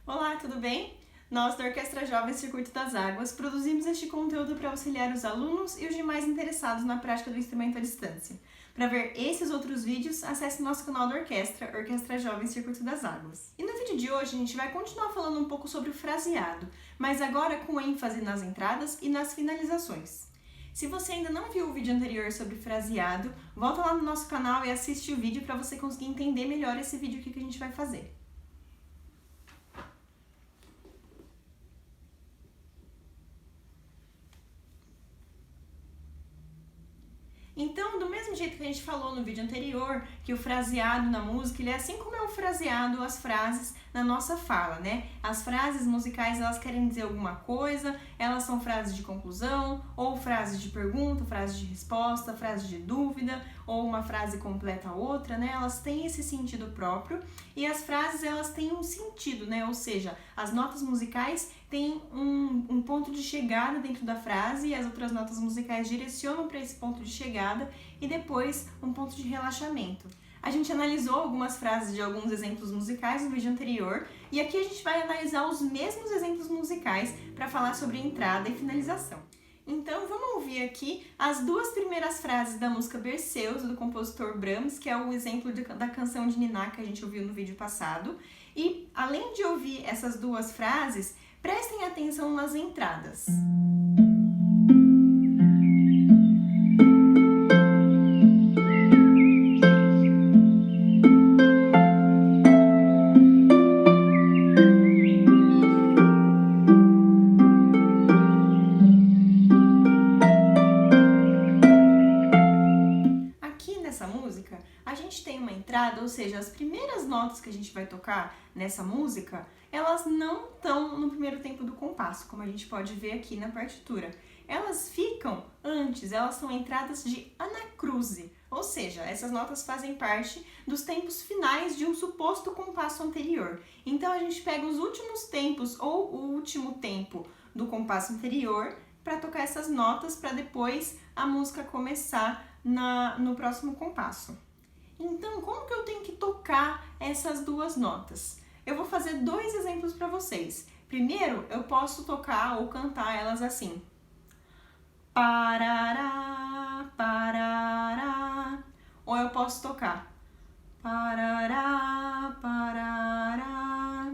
Olá, tudo bem? Nós da Orquestra Jovem Circuito das Águas produzimos este conteúdo para auxiliar os alunos e os demais interessados na prática do instrumento à distância. Para ver esses outros vídeos, acesse nosso canal da orquestra, Orquestra Jovem Circuito das Águas. E no vídeo de hoje a gente vai continuar falando um pouco sobre o fraseado, mas agora com ênfase nas entradas e nas finalizações. Se você ainda não viu o vídeo anterior sobre fraseado, volta lá no nosso canal e assiste o vídeo para você conseguir entender melhor esse vídeo aqui que a gente vai fazer. Então, do mesmo jeito que a gente falou no vídeo anterior, que o fraseado na música, ele é assim como é o fraseado, as frases na nossa fala, né? As frases musicais, elas querem dizer alguma coisa, elas são frases de conclusão, ou frases de pergunta, frases de resposta, frases de dúvida, ou uma frase completa a outra, né? Elas têm esse sentido próprio, e as frases, elas têm um sentido, né? Ou seja, as notas musicais têm um ponto de chegada dentro da frase, e as outras notas musicais direcionam para esse ponto de chegada, e depois um ponto de relaxamento. A gente analisou algumas frases de alguns exemplos musicais no vídeo anterior e aqui a gente vai analisar os mesmos exemplos musicais para falar sobre entrada e finalização. Então vamos ouvir aqui as duas primeiras frases da música Berceus, do compositor Brahms, que é o exemplo da canção de Niná que a gente ouviu no vídeo passado. E além de ouvir essas duas frases, prestem atenção nas entradas. Música, a gente tem uma entrada, ou seja, as primeiras notas que a gente vai tocar nessa música, elas não estão no primeiro tempo do compasso, como a gente pode ver aqui na partitura. Elas ficam antes, elas são entradas de anacruse, ou seja, essas notas fazem parte dos tempos finais de um suposto compasso anterior. Então a gente pega os últimos tempos ou o último tempo do compasso anterior para tocar essas notas para depois a música começar no próximo compasso. Então, como que eu tenho que tocar essas duas notas? Eu vou fazer dois exemplos para vocês. Primeiro, eu posso tocar ou cantar elas assim. Parará, parará. Ou eu posso tocar. Parará, parará.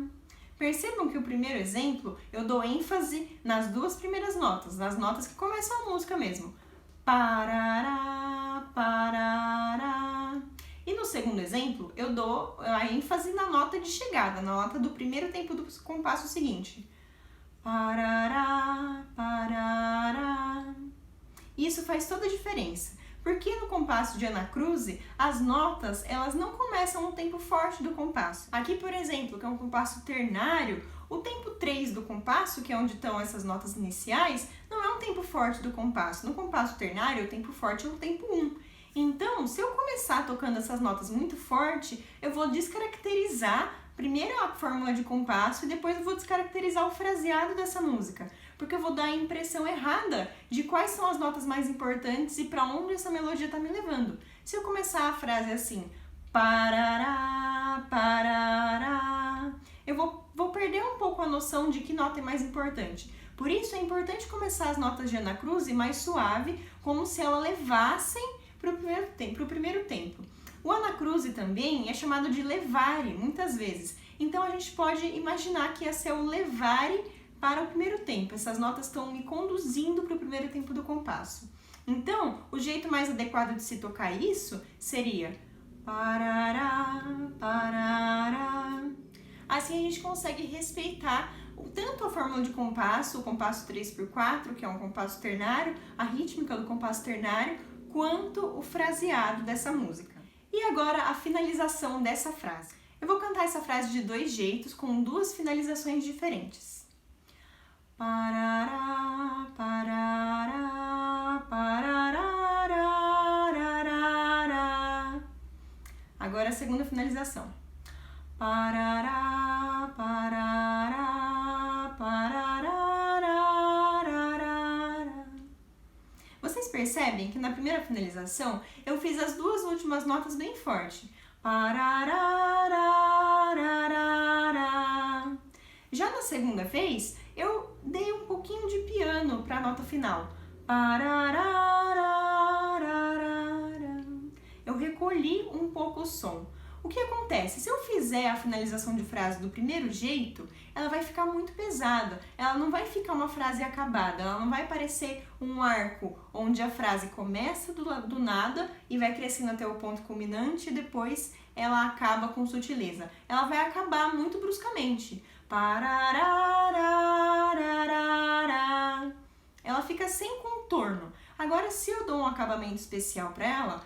Percebam que o primeiro exemplo, eu dou ênfase nas duas primeiras notas, nas notas que começam a música mesmo. Parará, parará. E no segundo exemplo, eu dou a ênfase na nota de chegada, na nota do primeiro tempo do compasso seguinte. Parará, parará. Isso faz toda a diferença, porque no compasso de anacruse, as notas elas não começam no tempo forte do compasso. Aqui, por exemplo, que é um compasso ternário, o tempo 3 do compasso, que é onde estão essas notas iniciais, não é um tempo forte do compasso. No compasso ternário, o tempo forte é o tempo 1. Então, se eu começar tocando essas notas muito forte, eu vou descaracterizar primeiro a fórmula de compasso e depois eu vou descaracterizar o fraseado dessa música, porque eu vou dar a impressão errada de quais são as notas mais importantes e para onde essa melodia está me levando. Se eu começar a frase assim, parará, parará, eu vou perder um pouco a noção de que nota é mais importante. Por isso é importante começar as notas de anacruse mais suave, como se elas levassem para o primeiro tempo. O anacruse também é chamado de levare, muitas vezes. Então a gente pode imaginar que esse é o levare para o primeiro tempo. Essas notas estão me conduzindo para o primeiro tempo do compasso. Então, o jeito mais adequado de se tocar isso seria parará, parará. Assim a gente consegue respeitar tanto a fórmula de compasso, o compasso 3x4, que é um compasso ternário, a rítmica do compasso ternário, quanto o fraseado dessa música. E agora a finalização dessa frase. Eu vou cantar essa frase de dois jeitos, com duas finalizações diferentes. Parará, parará, parará. Agora a segunda finalização. Parará, parará, parará. Vocês percebem que na primeira finalização eu fiz as duas últimas notas bem forte. Parará. Já na segunda vez, eu dei um pouquinho de piano para a nota final. Eu recolhi um pouco o som. O que acontece? Se eu fizer a finalização de frase do primeiro jeito, ela vai ficar muito pesada, ela não vai ficar uma frase acabada, ela não vai parecer um arco onde a frase começa do nada e vai crescendo até o ponto culminante e depois ela acaba com sutileza. Ela vai acabar muito bruscamente. Ela fica sem contorno. Agora, se eu dou um acabamento especial para ela,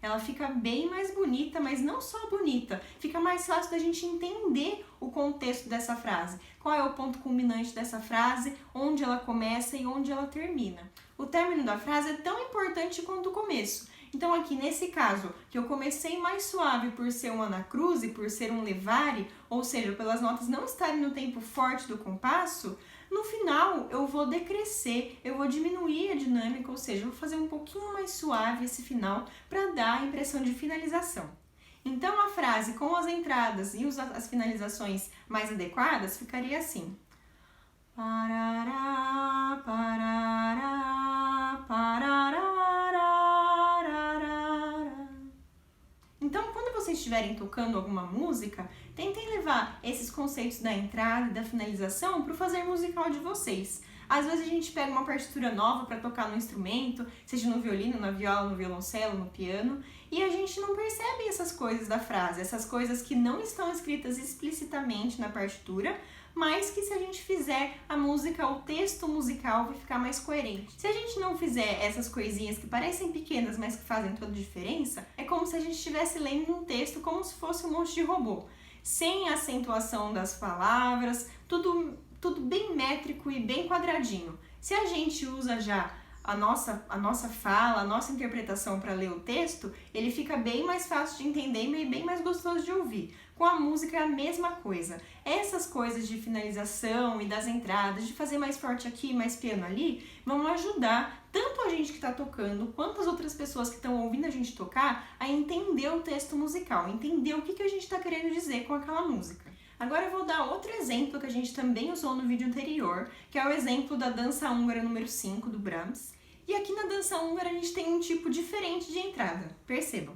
ela fica bem mais bonita, mas não só bonita, fica mais fácil da gente entender o contexto dessa frase. Qual é o ponto culminante dessa frase, onde ela começa e onde ela termina. O término da frase é tão importante quanto o começo. Então aqui nesse caso, que eu comecei mais suave por ser um anacruse, por ser um levare, ou seja, pelas notas não estarem no tempo forte do compasso, no final eu vou decrescer, eu vou diminuir a dinâmica, ou seja, eu vou fazer um pouquinho mais suave esse final para dar a impressão de finalização. Então a frase com as entradas e as finalizações mais adequadas ficaria assim. Parará, parará, parará. Então, quando vocês estiverem tocando alguma música, tentem levar esses conceitos da entrada e da finalização para o fazer musical de vocês. Às vezes a gente pega uma partitura nova para tocar no instrumento, seja no violino, na viola, no violoncelo, no piano, e a gente não percebe essas coisas da frase, essas coisas que não estão escritas explicitamente na partitura, mas que se a gente fizer a música, o texto musical vai ficar mais coerente. Se a gente não fizer essas coisinhas que parecem pequenas, mas que fazem toda a diferença, é como se a gente estivesse lendo um texto como se fosse um monte de robô, sem acentuação das palavras, tudo bem métrico e bem quadradinho. Se a gente usa já a nossa fala, a nossa interpretação para ler o texto, ele fica bem mais fácil de entender e bem mais gostoso de ouvir. Com a música é a mesma coisa. Essas coisas de finalização e das entradas, de fazer mais forte aqui, mais piano ali, vão ajudar tanto a gente que está tocando, quanto as outras pessoas que estão ouvindo a gente tocar, a entender o texto musical, entender o que a gente está querendo dizer com aquela música. Agora eu vou dar outro exemplo que a gente também usou no vídeo anterior, que é o exemplo da dança húngara número 5 do Brahms. E aqui na dança húngara a gente tem um tipo diferente de entrada. Percebam.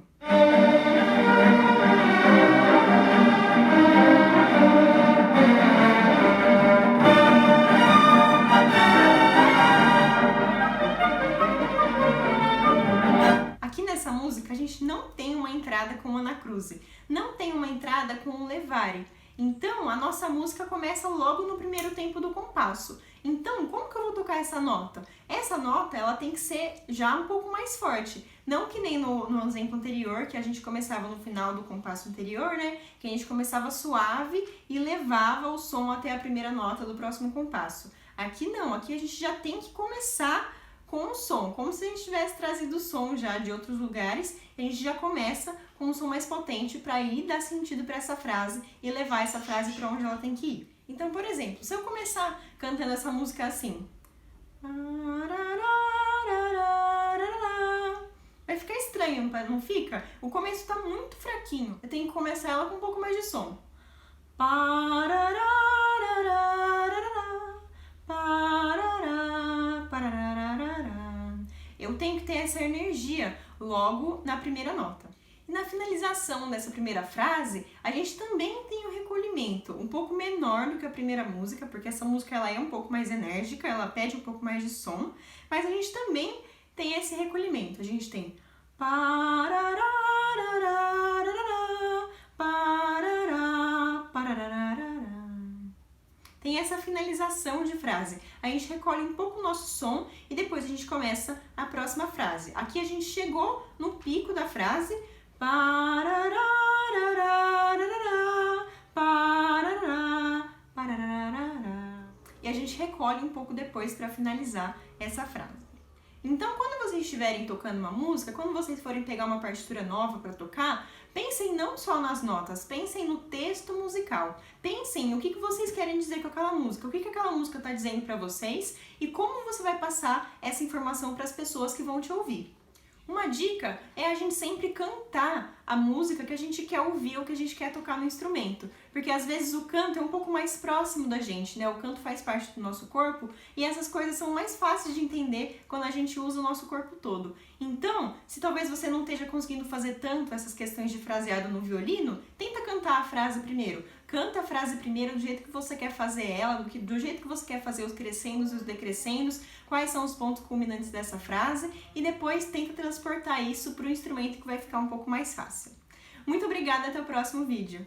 Aqui nessa música a gente não tem uma entrada com anacruse, não tem uma entrada com um levare. Então, a nossa música começa logo no primeiro tempo do compasso. Então, como que eu vou tocar essa nota? Essa nota, ela tem que ser já um pouco mais forte. Não que nem no exemplo anterior, que a gente começava no final do compasso anterior, né? Que a gente começava suave e levava o som até a primeira nota do próximo compasso. Aqui não, aqui a gente já tem que começar com o som, como se a gente tivesse trazido o som já de outros lugares, a gente já começa com um som mais potente para ir dar sentido para essa frase e levar essa frase para onde ela tem que ir. Então, por exemplo, se eu começar cantando essa música assim, vai ficar estranho, não fica? O começo está muito fraquinho, eu tenho que começar ela com um pouco mais de som. Eu tenho que ter essa energia logo na primeira nota. E na finalização dessa primeira frase, a gente também tem um recolhimento um pouco menor do que a primeira música, porque essa música ela é um pouco mais enérgica, ela pede um pouco mais de som, mas a gente também tem esse recolhimento. A gente tem tem essa finalização de frase. A gente recolhe um pouco o nosso som e depois a gente começa a próxima frase. Aqui a gente chegou no pico da frase. E a gente recolhe um pouco depois para finalizar essa frase. Então, quando vocês estiverem tocando uma música, quando vocês forem pegar uma partitura nova para tocar, pensem não só nas notas, pensem no texto musical. Pensem no que vocês querem dizer com aquela música, o que aquela música está dizendo para vocês e como você vai passar essa informação para as pessoas que vão te ouvir. Uma dica é a gente sempre cantar a música que a gente quer ouvir ou que a gente quer tocar no instrumento, porque às vezes o canto é um pouco mais próximo da gente, né? O canto faz parte do nosso corpo e essas coisas são mais fáceis de entender quando a gente usa o nosso corpo todo. Então, se talvez você não esteja conseguindo fazer tanto essas questões de fraseado no violino, tenta cantar a frase primeiro. Canta a frase primeiro do jeito que você quer fazer ela, do jeito que você quer fazer os crescendos e os decrescendos, quais são os pontos culminantes dessa frase e depois tenta transportar isso para o instrumento que vai ficar um pouco mais fácil. Muito obrigada, até o próximo vídeo!